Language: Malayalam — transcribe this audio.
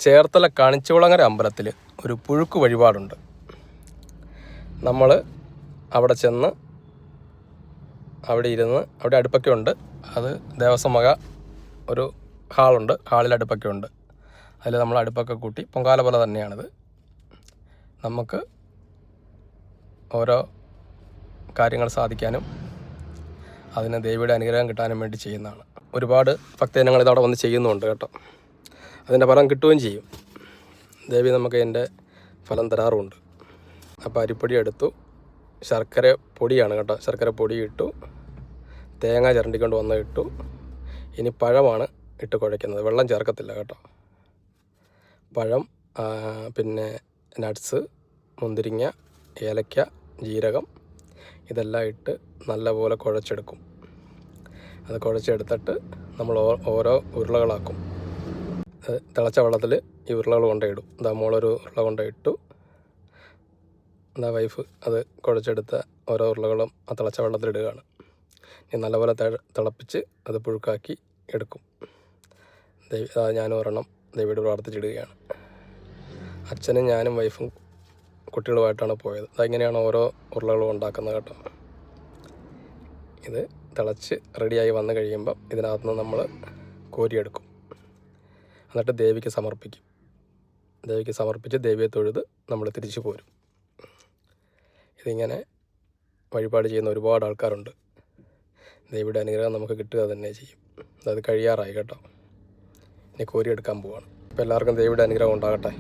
ചേർത്തല കണിച്ചുകുളങ്ങര അമ്പലത്തിൽ ഒരു പുഴുക്ക് വഴിപാടുണ്ട്. നമ്മൾ അവിടെ ചെന്ന് അവിടെ ഇരുന്ന് അവിടെ അടുപ്പൊക്കെ ഉണ്ട്. അത് ദേവസ്വം വക ഒരു ഹാളുണ്ട്. ഹാളിൽ അടുപ്പൊക്കെ ഉണ്ട്. അതിൽ നമ്മൾ അടുപ്പൊക്കെ കൂട്ടി പൊങ്കാല പോലെ തന്നെയാണിത്. നമുക്ക് ഓരോ കാര്യങ്ങൾ സാധിക്കാനും അതിന് ദേവിയുടെ അനുഗ്രഹം കിട്ടാനും വേണ്ടി ചെയ്യുന്നതാണ്. ഒരുപാട് ഭക്തജനങ്ങൾ ഇതവിടെ വന്ന് ചെയ്യുന്നുണ്ട് കേട്ടോ. അതിൻ്റെ ഫലം കിട്ടുകയും ചെയ്യും. ദേവി നമുക്ക് അതിൻ്റെ ഫലം തരാറുമുണ്ട്. അപ്പോൾ അരിപ്പൊടി എടുത്തു, ശർക്കര പൊടിയാണ് കേട്ടോ, ശർക്കര പൊടി ഇട്ടു, തേങ്ങ ചിരണ്ടിക്കൊണ്ട് വന്ന് ഇട്ടു. ഇനി പഴമാണ് ഇട്ട് കുഴയ്ക്കുന്നത്, വെള്ളം ചേർക്കത്തില്ല കേട്ടോ. പഴം, പിന്നെ നട്ട്സ്, മുന്തിരിങ്ങ, ഏലക്ക, ജീരകം ഇതെല്ലാം ഇട്ട് നല്ലപോലെ കുഴച്ചെടുക്കും. അത് കുഴച്ചെടുത്തിട്ട് നമ്മൾ ഓരോ ഉരുളകളാക്കും. തിളച്ച വെള്ളത്തിൽ ഈ ഉരുളകൾ കൊണ്ടിടും. ഇതാ മോളൊരു ഉരുള കൊണ്ടിട്ടു. എന്താ വൈഫ് അത് കുഴച്ചെടുത്ത ഓരോ ഉരുളകളും ആ തിളച്ച വെള്ളത്തിലിടുകയാണ്. ഇനി നല്ലപോലെ തിളപ്പിച്ച് അത് പുഴുക്കാക്കി എടുക്കും. ഞാനും ഒരെണ്ണം ദേവിയോട് പ്രാർത്ഥിച്ചിടുകയാണ്. അച്ഛനും ഞാനും വൈഫും കുട്ടികളുമായിട്ടാണ് പോയത്. അതിങ്ങനെയാണ് ഓരോ ഉരുളകളും ഉണ്ടാക്കുന്നത് കേട്ടോ. ഇത് തിളച്ച് റെഡിയായി വന്നു കഴിയുമ്പം ഇതിനകത്തുനിന്ന് നമ്മൾ കോരിയെടുക്കും. എന്നിട്ട് ദേവിക്ക് സമർപ്പിക്കും. ദേവിക്ക് സമർപ്പിച്ച് ദേവിയെ തൊഴുത് നമ്മൾ തിരിച്ചു പോരും. ഇതിങ്ങനെ വഴിപാട് ചെയ്യുന്ന ഒരുപാട് ആൾക്കാരുണ്ട്. ദേവിയുടെ അനുഗ്രഹം നമുക്ക് കിട്ടുക തന്നെ ചെയ്യും. അത് കഴിയാറായി കേട്ടോ. ഇനി കോരിയെടുക്കാൻ പോവാണ്. അപ്പോൾ എല്ലാവർക്കും ദേവിയുടെ അനുഗ്രഹം ഉണ്ടാകട്ടെ.